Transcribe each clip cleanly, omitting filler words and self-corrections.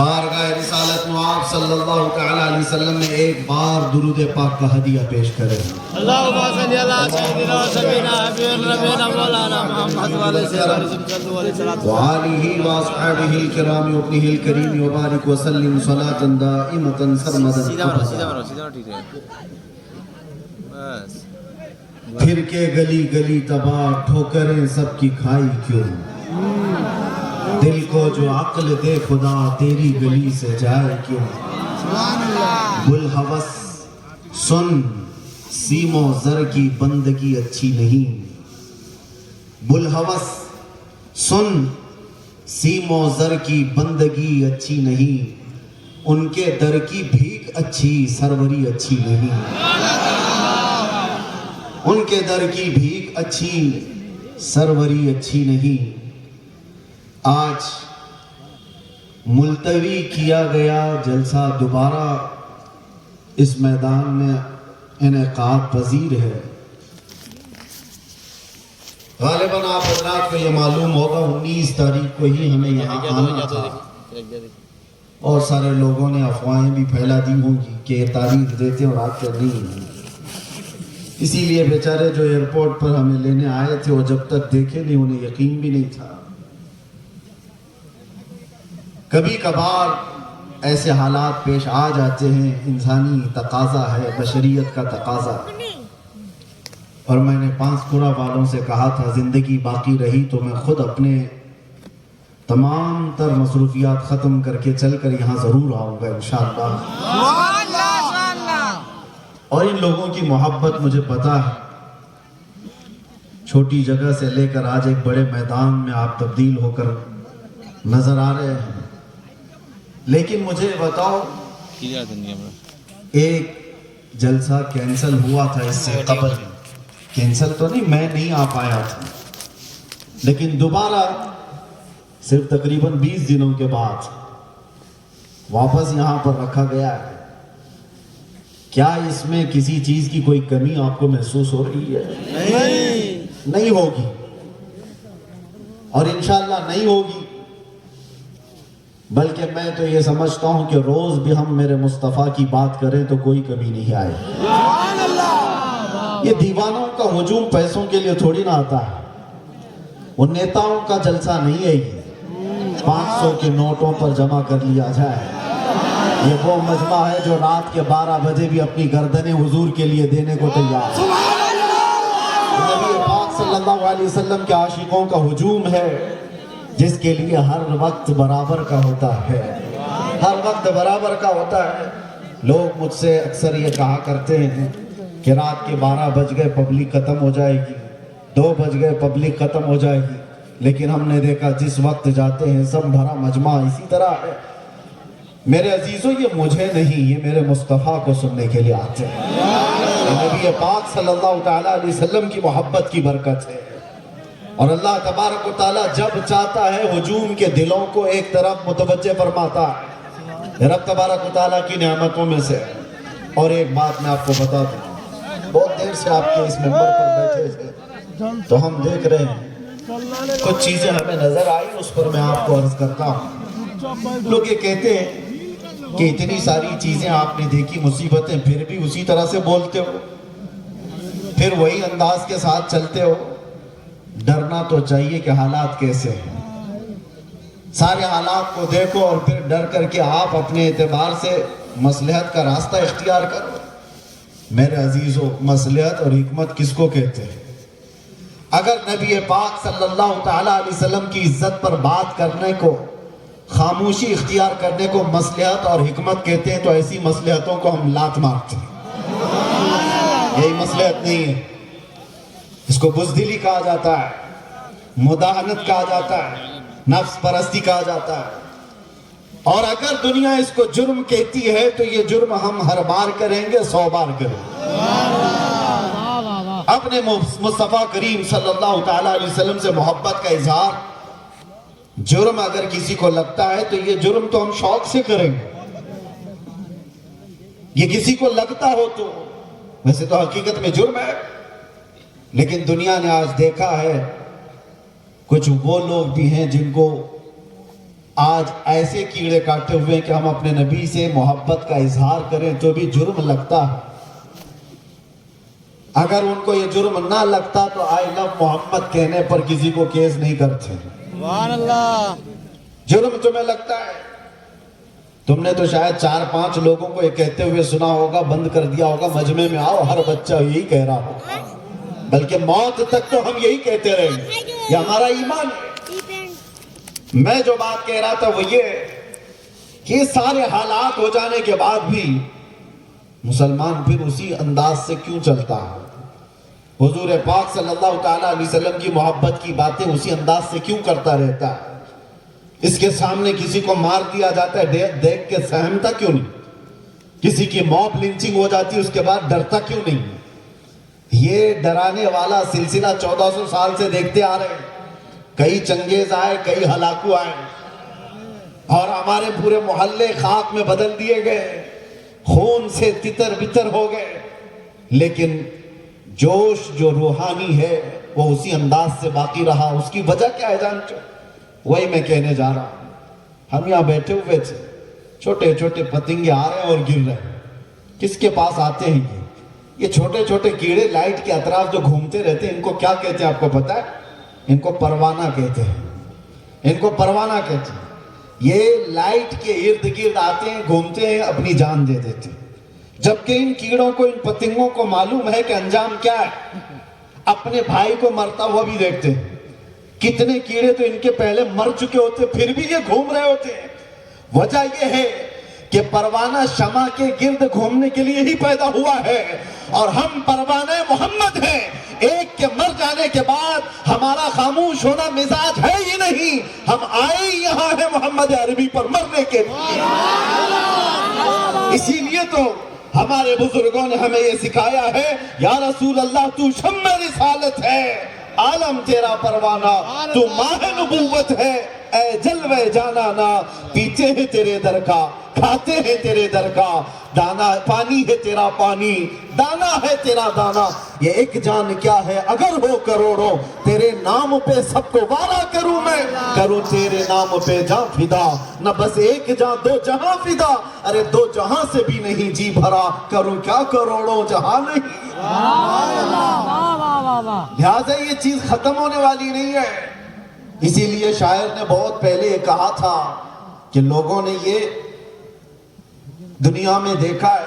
بارگاہ رسالت میں آپ صلی اللہ تعالی علیہ وسلم نے ایک بار درود پاک کا ہدیہ پیش کرے. اللہم صلی اللہ سیدنا سبینا حبیب ربینا مولانا محمد وعلیہ السلام وآلہ واصحابہ الکرام وابنہ الکریم وبارک وسلم صلاۃ دائمۃ سرمدا. سیدھا ٹھیک ہے بس. پھر کے گلی گلی تباہ ٹھوکریں سب کی کھائی کیوں, دل کو جو عقل دے خدا تیری گلی سے جائے کیوں. بلحوث سن سیم و زر کی بندگی اچھی نہیں, بلحوث سن سیم و زر کی بندگی اچھی نہیں, ان کے در کی بھیک اچھی سروری اچھی نہیں, ان کے در کی بھیک اچھی سروری اچھی نہیں. آج ملتوی کیا گیا جلسہ دوبارہ اس میدان میں انعقاد پذیر ہے. غالباً آپ حضرات کو یہ معلوم ہوگا 19 تاریخ کو ہی ہمیں یہاں آنا تھا. اور سارے لوگوں نے افواہیں بھی پھیلا دی ہوں گی کہ یہ تاریخ دیتے اور آتے نہیں. اسی لیے بیچارے جو ایئرپورٹ پر ہمیں لینے آئے تھے وہ جب تک دیکھے نہیں انہیں یقین بھی نہیں تھا. کبھی کبھار ایسے حالات پیش آ جاتے ہیں, انسانی تقاضا ہے, بشریت کا تقاضا. اور میں نے پانسپورہ والوں سے کہا تھا زندگی باقی رہی تو میں خود اپنے تمام تر مصروفیات ختم کر کے چل کر یہاں ضرور آؤں گا انشاءاللہ. اور ان لوگوں کی محبت مجھے پتا ہے, چھوٹی جگہ سے لے کر آج ایک بڑے میدان میں آپ تبدیل ہو کر نظر آ رہے ہیں. لیکن مجھے بتاؤ, ایک جلسہ کینسل ہوا تھا اس سے قبل, کینسل تو نہیں, میں نہیں آ پایا تھا, لیکن دوبارہ صرف تقریباً 20 دنوں کے بعد واپس یہاں پر رکھا گیا ہے. کیا اس میں کسی چیز کی کوئی کمی آپ کو محسوس ہو رہی ہے؟ نہیں ہوگی, اور انشاءاللہ نہیں ہوگی. بلکہ میں تو یہ سمجھتا ہوں کہ روز بھی ہم میرے مصطفیٰ کی بات کریں تو کوئی کمی نہیں آئے. یہ دیوانوں کا ہجوم پیسوں کے لیے تھوڑی نہ آتا ہے, وہ نیتاؤں کا جلسہ نہیں ہے. یہ 500 کے نوٹوں پر جمع کر لیا جائے. یہ وہ مجمع ہے جو رات کے 12 بجے بھی اپنی گردنیں حضور کے لیے دینے کو تیار ہے. نبی پاک صلی اللہ علیہ وسلم کے عاشقوں کا ہجوم ہے, جس کے لیے ہر وقت برابر کا ہوتا ہے, ہر وقت برابر کا ہوتا ہے. لوگ مجھ سے اکثر یہ کہا کرتے ہیں کہ رات کے 12 بج گئے پبلک ختم ہو جائے گی, 2 بج گئے پبلک ختم ہو جائے گی. لیکن ہم نے دیکھا جس وقت جاتے ہیں سب بھرا مجمع اسی طرح ہے. میرے عزیزوں, یہ مجھے نہیں, یہ میرے مصطفیٰ کو سننے کے لیے آتے ہیں. نبی پاک صلی اللہ تعالی علیہ وسلم کی محبت کی برکت ہے. اور اللہ تبارک و تعالیٰ جب چاہتا ہے ہجوم کے دلوں کو ایک طرف متوجہ فرماتا ہے. رب تبارک و تعالیٰ کی نعمتوں میں سے. اور ایک بات میں آپ کو بتا دوں, بہت دیر سے آپ کے اس ممبر پر بیٹھے تھے تو ہم دیکھ رہے ہیں کچھ چیزیں ہمیں نظر آئی, اس پر میں آپ کو عرض کرتا ہوں. لوگ یہ کہتے ہیں کہ اتنی ساری چیزیں آپ نے دیکھی, مصیبتیں, پھر بھی اسی طرح سے بولتے ہو, پھر وہی انداز کے ساتھ چلتے ہو. ڈرنا تو چاہیے کہ حالات کیسے ہیں. سارے حالات کو دیکھو اور پھر ڈر کر کے آپ اپنے اعتبار سے مصلحت کا راستہ اختیار کرو. میرے عزیزو, مصلحت اور حکمت کس کو کہتے ہیں؟ اگر نبی پاک صلی اللہ تعالی علیہ وسلم کی عزت پر بات کرنے کو, خاموشی اختیار کرنے کو مصلحت اور حکمت کہتے ہیں تو ایسی مصلحتوں کو ہم لات مارتے ہیں. یہی مصلحت نہیں ہے. اس کو بزدلی کہا جاتا ہے, مداہنت کہا جاتا ہے, نفس پرستی کہا جاتا ہے. اور اگر دنیا اس کو جرم کہتی ہے تو یہ جرم ہم ہر بار کریں گے, 100 بار کریں گے. اپنے مصطفیٰ کریم صلی اللہ تعالی علیہ وسلم سے محبت کا اظہار جرم اگر کسی کو لگتا ہے تو یہ جرم تو ہم شوق سے کریں گے. یہ کسی کو لگتا ہو تو ویسے تو حقیقت میں جرم ہے. لیکن دنیا نے آج دیکھا ہے کچھ وہ لوگ بھی ہیں جن کو آج ایسے کیڑے کاٹے ہوئے ہیں کہ ہم اپنے نبی سے محبت کا اظہار کریں تو بھی جرم لگتا ہے. اگر ان کو یہ جرم نہ لگتا تو آئی لو محمد کہنے پر کسی کو کیس نہیں کرتے. سبحان اللہ. جرم تمہیں لگتا ہے. تم نے تو شاید 4-5 لوگوں کو یہ کہتے ہوئے سنا ہوگا, بند کر دیا ہوگا, مجمع میں آؤ ہر بچہ یہی کہہ رہا ہوگا, بلکہ موت تک تو ہم یہی کہتے رہیں گے. یہ ہمارا ایمان ہے. میں جو بات کہہ رہا تھا وہ یہ کہ سارے حالات ہو جانے کے بعد بھی مسلمان پھر اسی انداز سے کیوں چلتا ہے؟ حضور پاک صلی اللہ تعالیٰ علیہ وسلم کی محبت کی باتیں اسی انداز سے کیوں کرتا رہتا ہے؟ اس کے سامنے کسی کو مار دیا جاتا ہے, دیکھ کے سہمتا کیوں نہیں؟ کسی کی موب لنچنگ ہو جاتی ہے, اس کے بعد ڈرتا کیوں نہیں؟ یہ ڈرانے والا سلسلہ 1400 سال سے دیکھتے آ رہے ہیں. کئی چنگیز آئے, کئی ہلاکو آئے, اور ہمارے پورے محلے خاک میں بدل دیے گئے, خون سے تتر بتر ہو گئے. لیکن جوش جو روحانی ہے وہ اسی انداز سے باقی رہا. اس کی وجہ کیا ہے جانتے ہو؟ وہی میں کہنے جا رہا ہوں. ہم یہاں بیٹھے ہوئے تھے, چھوٹے چھوٹے پتنگے آ رہے ہیں اور گر رہے ہیں. کس کے پاس آتے ہیں یہ چھوٹے چھوٹے کیڑے لائٹ کے اطراف جو گھومتے رہتے ہیں؟ ان کو کیا کہتے ہیں آپ کو پتا ہے؟ ان کو پروانہ کہتے ہیں. ان کو پروانہ کہتے ہیں. یہ لائٹ کے ارد گرد آتے ہیں, گھومتے ہیں, اپنی جان دے دیتے ہیں. جبکہ ان کیڑوں کو, ان پتنگوں کو معلوم ہے کہ انجام کیا ہے. اپنے بھائی کو مرتا ہوا بھی دیکھتے ہیں. کتنے کیڑے تو ان کے پہلے مر چکے ہوتے, پھر بھی یہ گھوم رہے ہوتے ہیں. وجہ یہ ہے کہ پروانہ شمع کے گرد گھومنے کے لیے ہی پیدا ہوا ہے, اور ہم پروانہ محمد ہیں. ایک کے مر جانے کے بعد ہمارا خاموش ہونا مزاج ہے ہی نہیں. ہم آئے ہی یہاں ہیں محمد عربی پر مرنے کے لیے. اسی لیے تو ہمارے بزرگوں نے ہمیں یہ سکھایا ہے, یا رسول اللہ تو شمع رسالت ہے, عالم تیرا پروانہ, تو ماہ نبوت ہے, اے جلوے جانانا. پیتے ہیں تیرے در کا, کھاتے ہیں تیرے در کا, دانا پانی ہے تیرا پانی, دانا ہے تیرا دانا. یہ ایک جان کیا ہے اگر ہو کروڑوں, تیرے نام پہ سب کو وارا کروں میں, کروں تیرے نام پہ جاں فدا. نہ بس ایک جاں دو جہاں فدا, ارے 2 جہاں سے بھی نہیں جی بھرا, کروں کیا کروڑوں جہاں نہیں. لہٰذا یہ چیز ختم ہونے والی نہیں ہے. اسی لیے شاعر نے بہت پہلے یہ کہا تھا کہ لوگوں نے یہ دنیا میں دیکھا ہے,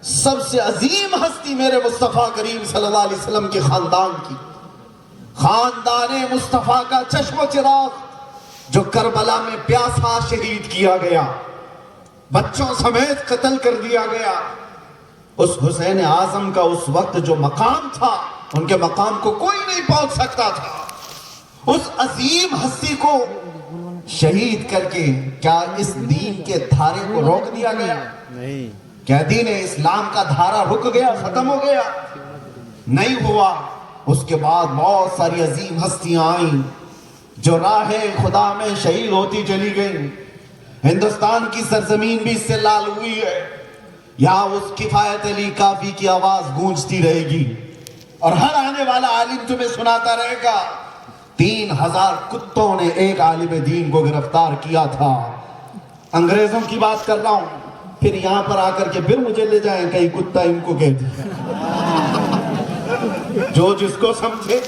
سب سے عظیم ہستی میرے مصطفیٰ کریم صلی اللہ علیہ وسلم کے خاندان کی, خاندان مصطفیٰ کا چشم و چراغ, جو کربلا میں پیاسا شہید کیا گیا, بچوں سمیت قتل کر دیا گیا. اس حسین اعظم کا اس وقت جو مقام تھا, ان کے مقام کو کوئی نہیں پہنچ سکتا تھا. اس عظیم ہستی کو شہید کر کے کیا اس دین کے دھارے کو روک دیا گیا؟ نہیں. کیا دین اسلام کا دھارا رک گیا, ختم ہو گیا؟ نہیں ہوا. اس کے بعد بہت ساری عظیم ہستیاں آئیں جو راہ خدا میں شہید ہوتی چلی گئیں. ہندوستان کی سرزمین بھی اس سے لال ہوئی ہے. یہاں اس کفایت علی کافی کی آواز گونجتی رہے گی, اور ہر آنے والا عالم تمہیں سناتا رہے گا 3000 کتوں نے ایک عالم دین کو گرفتار کیا تھا. انگریزوں کی بات کر رہا ہوں, پھر یہاں پر آ کر کے پھر مجھے لے جائیں کئی کتا ان کو کہتے ہیں. جو جس کو سمجھے,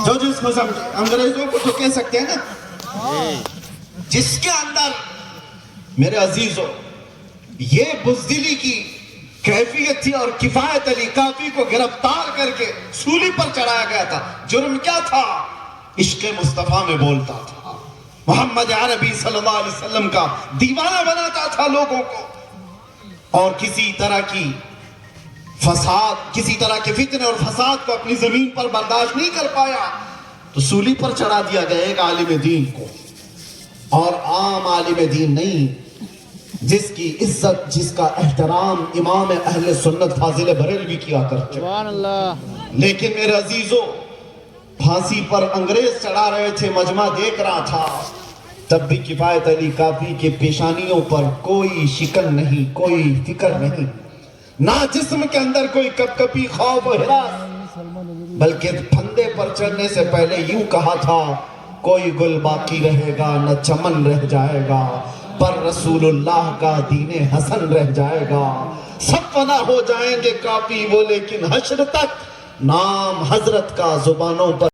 جو جس کو سمجھے. انگریزوں کو تو کہہ سکتے ہیں نا, جس کے اندر میرے عزیزوں یہ بزدلی کی کیفیت تھی, اور کفایت علی کافی کو گرفتار کر کے سولی پر چڑھایا گیا تھا. جرم کیا تھا؟ عشق مصطفیٰ میں بولتا تھا, محمد عربی صلی اللہ علیہ وسلم کا دیوانہ بناتا تھا لوگوں کو, اور کسی طرح کی فساد, کسی طرح کے فتنے اور فساد کو اپنی زمین پر برداشت نہیں کر پایا, تو سولی پر چڑھا دیا گیا ایک عالم دین کو. اور عام عالم دین نہیں, جس کی عزت, جس کا احترام امام اہل سنت فاضل بریلوی کیا کرتے. سبحان اللہ. لیکن میرے عزیزوں, پھانسی پر انگریز چڑھا رہے تھے, مجمع دیکھ رہا تھا, تب بھی کفایت علی کافی کے پیشانیوں پر کوئی شکن نہیں, کوئی فکر نہیں, نہ جسم کے اندر کوئی کپ کپی خوف و ہراس, بلکہ پھندے پر چڑھنے سے پہلے یوں کہا تھا, کوئی گل باقی رہے گا نہ چمن رہ جائے گا، پر رسول اللہ کا دین حسن رہ جائے گا۔ سب فنا ہو جائیں گے کاپی وہ، لیکن حشر تک نام حضرت کا زبانوں پر